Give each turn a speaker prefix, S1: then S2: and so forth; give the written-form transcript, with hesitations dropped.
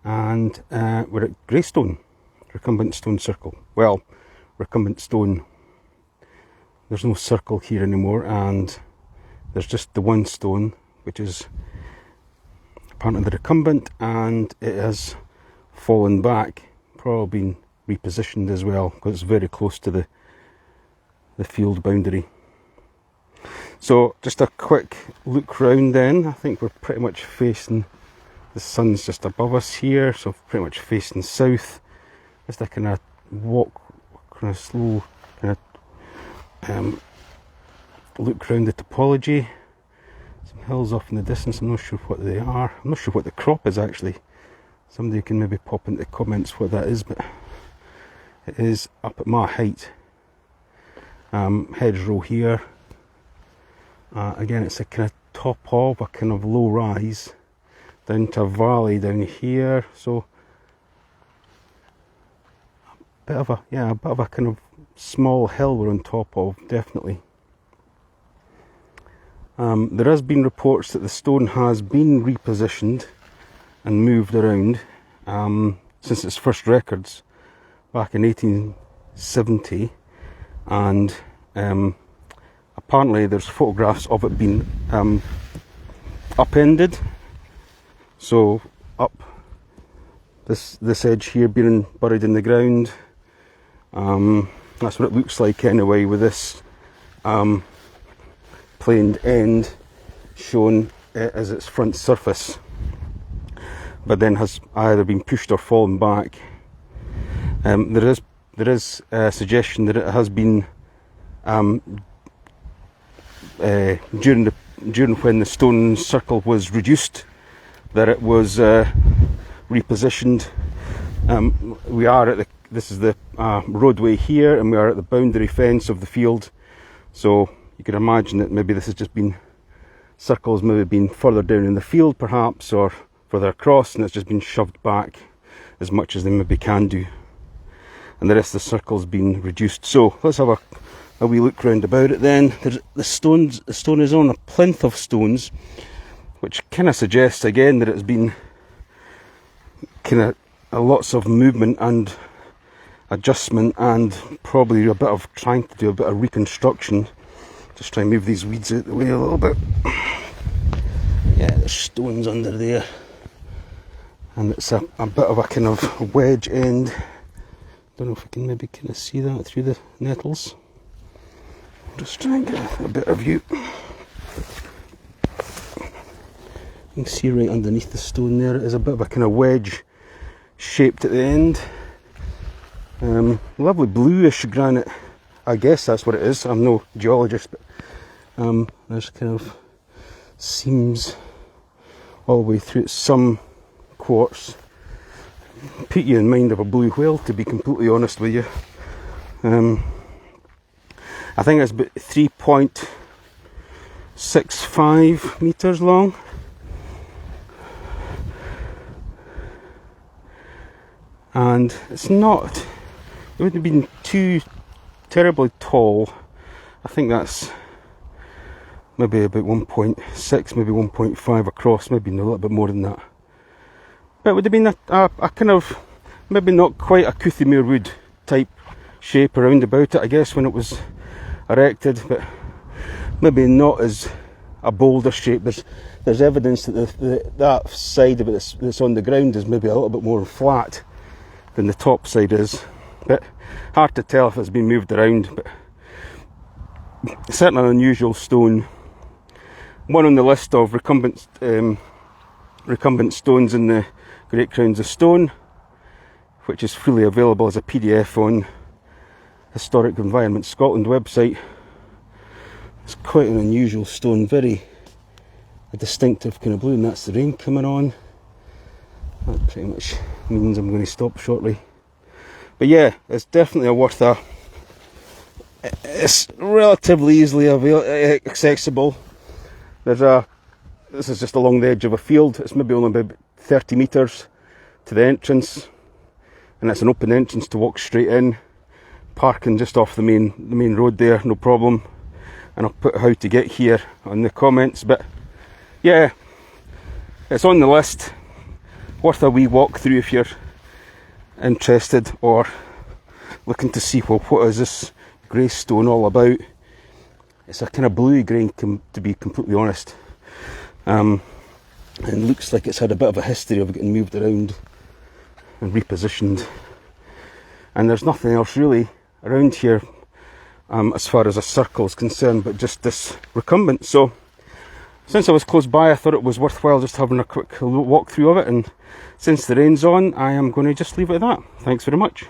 S1: and we're at Greystone, Recumbent Stone Circle. Well, Recumbent Stone, there's no circle here anymore, and there's just the one stone, which is part of the recumbent, and it has fallen back, probably been repositioned as well, because it's very close to the field boundary. So just a quick look round then. I think we're pretty much facing, the sun's just above us here, so pretty much facing south. Just a kind of walk, kind of slow, kind of look round the topology. Some hills off in the distance, I'm not sure what they are. I'm not sure what the crop is actually. Somebody can maybe pop into the comments what that is, but it is up at my height. Hedgerow here. Again, it's a kind of top of a kind of low rise down to a valley down here, so a bit of a kind of small hill we're on top of, definitely. There has been reports that the stone has been repositioned and moved around since its first records back in 1870, and apparently there's photographs of it being upended, so up this edge here being buried in the ground. That's what it looks like anyway, with this planed end shown as its front surface, but then has either been pushed or fallen back. There is a suggestion that it has been during when the stone circle was reduced, that it was repositioned. We are at this is the roadway here, and we are at the boundary fence of the field, so you can imagine that maybe this has just been circles, maybe been further down in the field perhaps, or further across, and it's just been shoved back as much as they maybe can do, and the rest of the circle's been reduced. So let's have a wee look round about it then. The stone is on a plinth of stones, which kind of suggests again that it's been kind of lots of movement and adjustment, and probably a bit of trying to do a bit of reconstruction. Just try and move these weeds out the way a little bit. Yeah, there's stones under there, and it's a bit of a kind of wedge end. Don't know if I can maybe kind of see that through the nettles. Just try and get a better view. You can see right underneath the stone there, it is a bit of a kind of wedge shaped at the end. Lovely bluish granite, I guess that's what it is. I'm no geologist, but there's kind of seams all the way through it. Some quartz. Put you in mind of a blue whale, to be completely honest with you. I think it's about 3.65 metres long. And it's not, it wouldn't have been too terribly tall. I think that's maybe about 1.6, maybe 1.5 across, maybe a little bit more than that. But it would have been a kind of, maybe not quite a Cuthimere wood type shape around about it, I guess, when it was erected, but maybe not as a boulder shape. There's evidence that that side of it that's on the ground is maybe a little bit more flat than the top side is, but hard to tell if it's been moved around. But certainly an unusual stone, one on the list of recumbent stones in the Great Crowns of Stone, which is fully available as a PDF on Historic Environment Scotland website. It's quite an unusual stone, very a distinctive kind of blue, and that's the rain coming on. That pretty much means I'm going to stop shortly. But yeah, it's definitely it's relatively easily accessible. This is just along the edge of a field. It's maybe only about 30 metres to the entrance, and it's an open entrance to walk straight in. Parking just off the main road there, no problem. And I'll put how to get here on the comments. But yeah, it's on the list. worth a wee walk through if you're interested or looking to see, well, what is this grey stone all about. It's a kind of bluey grey, to be completely honest, and looks like it's had a bit of a history of getting moved around and repositioned, and there's nothing else really around here as far as a circle is concerned but just this recumbent. So since I was close by, I thought it was worthwhile just having a quick walk through of it, and since the rain's on, I am going to just leave it at that. Thanks very much.